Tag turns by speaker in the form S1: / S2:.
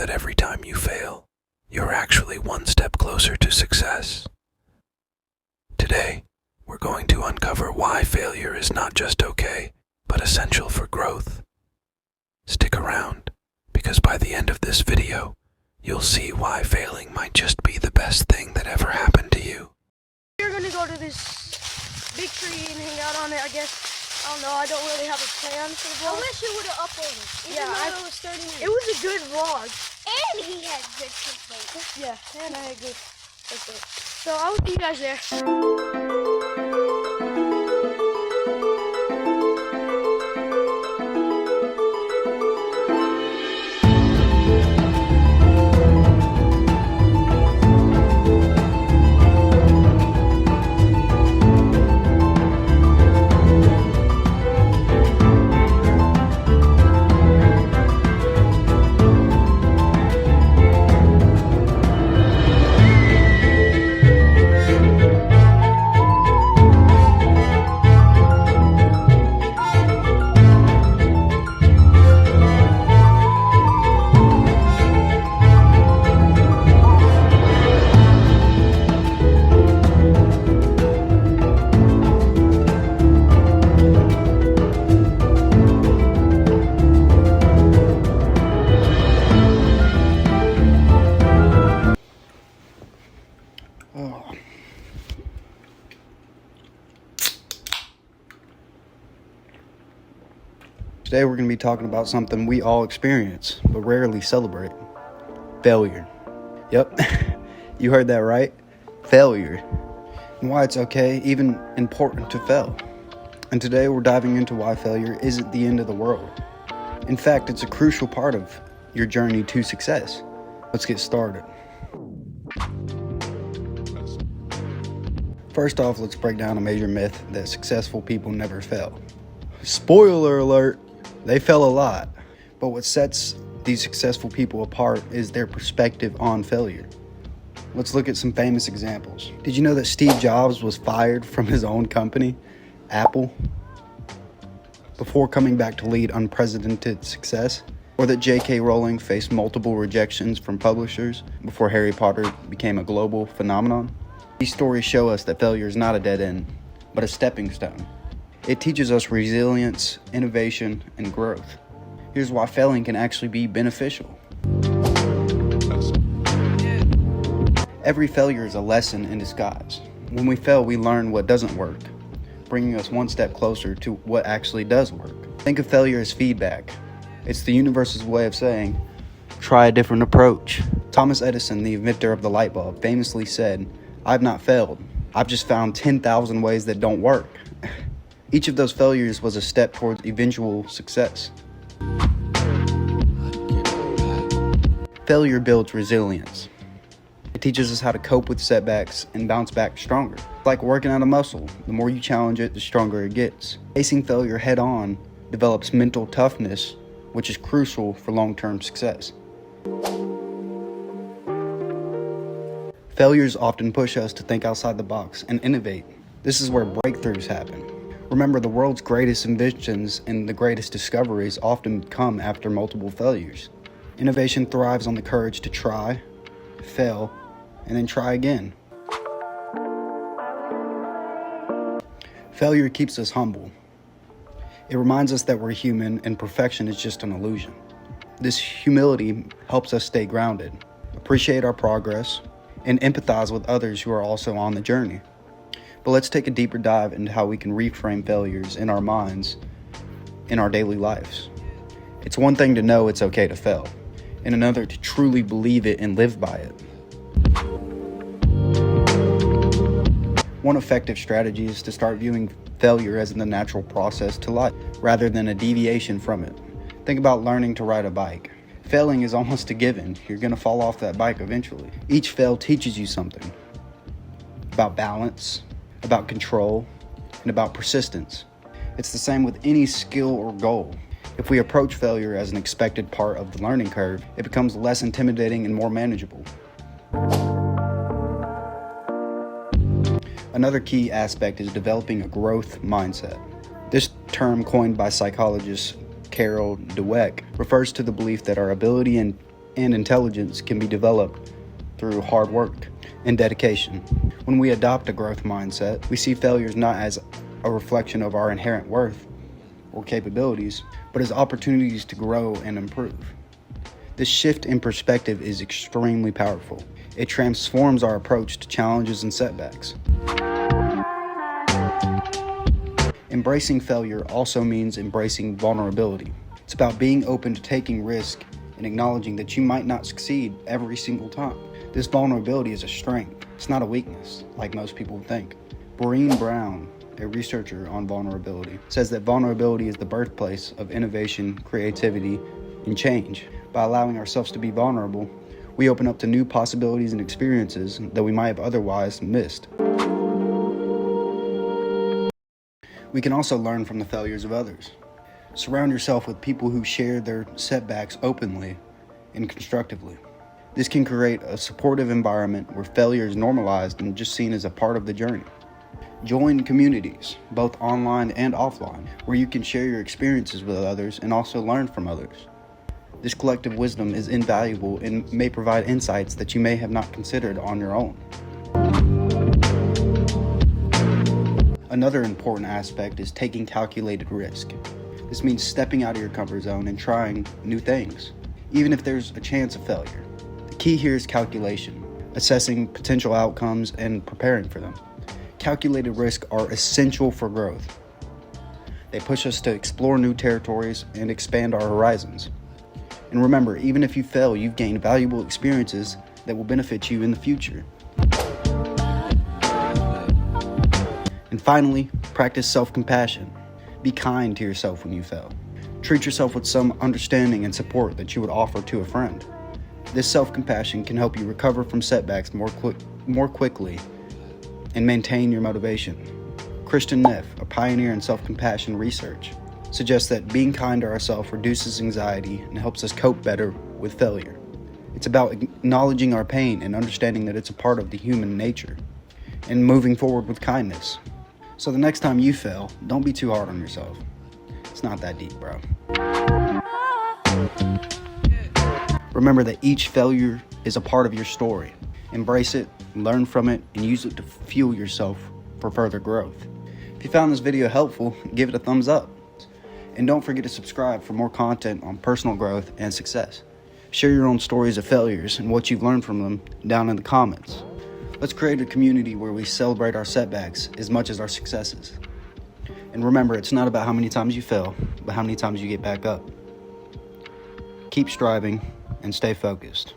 S1: that every time you fail, you're actually one step closer to success. Today, we're going to uncover why failure is not just okay, but essential for growth. Stick around, because by the end of this video, you'll see why failing might just be the best thing that ever happened to you.
S2: We're gonna go to this big tree and hang out on it, I guess. I don't know, I don't really have a plan for the vlog.
S3: I wish you would have uploaded, even though it was 30 minutes.
S2: It was a good vlog.
S3: And he had good complaints.
S2: Yeah, and I had good. So I'll see you guys there.
S4: Today we're going to be talking about something we all experience, but rarely celebrate. Failure. Yep, you heard that right. Failure. And why it's okay, even important to fail. And today we're diving into why failure isn't the end of the world. In fact, it's a crucial part of your journey to success. Let's get started. First off, let's break down a major myth that successful people never fail. Spoiler alert! They fail a lot, but what sets these successful people apart is their perspective on failure. Let's look at some famous examples. Did you know that Steve Jobs was fired from his own company, Apple, before coming back to lead unprecedented success? Or that J.K. Rowling faced multiple rejections from publishers before Harry Potter became a global phenomenon? These stories show us that failure is not a dead end, but a stepping stone. It teaches us resilience, innovation, and growth. Here's why failing can actually be beneficial. Every failure is a lesson in disguise. When we fail, we learn what doesn't work, bringing us one step closer to what actually does work. Think of failure as feedback. It's the universe's way of saying, try a different approach. Thomas Edison, the inventor of the light bulb, famously said, "I've not failed. I've just found 10,000 ways that don't work." Each of those failures was a step towards eventual success. Failure builds resilience. It teaches us how to cope with setbacks and bounce back stronger. It's like working out a muscle. The more you challenge it, the stronger it gets. Facing failure head on develops mental toughness, which is crucial for long-term success. Failures often push us to think outside the box and innovate. This is where breakthroughs happen. Remember, the world's greatest inventions and the greatest discoveries often come after multiple failures. Innovation thrives on the courage to try, fail, and then try again. Failure keeps us humble. It reminds us that we're human and perfection is just an illusion. This humility helps us stay grounded, appreciate our progress, and empathize with others who are also on the journey. But let's take a deeper dive into how we can reframe failures in our minds, in our daily lives. It's one thing to know it's okay to fail, and another to truly believe it and live by it. One effective strategy is to start viewing failure as the natural process to life, rather than a deviation from it. Think about learning to ride a bike. Failing is almost a given. You're going to fall off that bike eventually. Each fail teaches you something about balance, about control, and about persistence. It's the same with any skill or goal. If we approach failure as an expected part of the learning curve, it becomes less intimidating and more manageable. Another key aspect is developing a growth mindset. This term, coined by psychologist Carol Dweck, refers to the belief that our ability and and intelligence can be developed through hard work and dedication. When we adopt a growth mindset, we see failures not as a reflection of our inherent worth or capabilities, but as opportunities to grow and improve. This shift in perspective is extremely powerful. It transforms our approach to challenges and setbacks. Embracing failure also means embracing vulnerability. It's about being open to taking risk and acknowledging that you might not succeed every single time. This vulnerability is a strength. It's not a weakness, like most people think. Breen Brown, a researcher on vulnerability, says that vulnerability is the birthplace of innovation, creativity, and change. By allowing ourselves to be vulnerable, we open up to new possibilities and experiences that we might have otherwise missed. We can also learn from the failures of others. Surround yourself with people who share their setbacks openly and constructively. This can create a supportive environment where failure is normalized and just seen as a part of the journey. Join communities, both online and offline, where you can share your experiences with others and also learn from others. This collective wisdom is invaluable and may provide insights that you may have not considered on your own. Another important aspect is taking calculated risk. This means stepping out of your comfort zone and trying new things, even if there's a chance of failure. The key here is calculation, assessing potential outcomes and preparing for them. Calculated risks are essential for growth. They push us to explore new territories and expand our horizons. And remember, even if you fail, you've gained valuable experiences that will benefit you in the future. And finally, practice self-compassion. Be kind to yourself when you fail. Treat yourself with some understanding and support that you would offer to a friend. This self-compassion can help you recover from setbacks more quickly and maintain your motivation. Kristen Neff, a pioneer in self-compassion research, suggests that being kind to ourselves reduces anxiety and helps us cope better with failure. It's about acknowledging our pain and understanding that it's a part of the human nature and moving forward with kindness. So the next time you fail, don't be too hard on yourself. It's not that deep, bro. Remember that each failure is a part of your story. Embrace it, learn from it, and use it to fuel yourself for further growth. If you found this video helpful, give it a thumbs up. And don't forget to subscribe for more content on personal growth and success. Share your own stories of failures and what you've learned from them down in the comments. Let's create a community where we celebrate our setbacks as much as our successes. And remember, it's not about how many times you fail, but how many times you get back up. Keep striving and stay focused.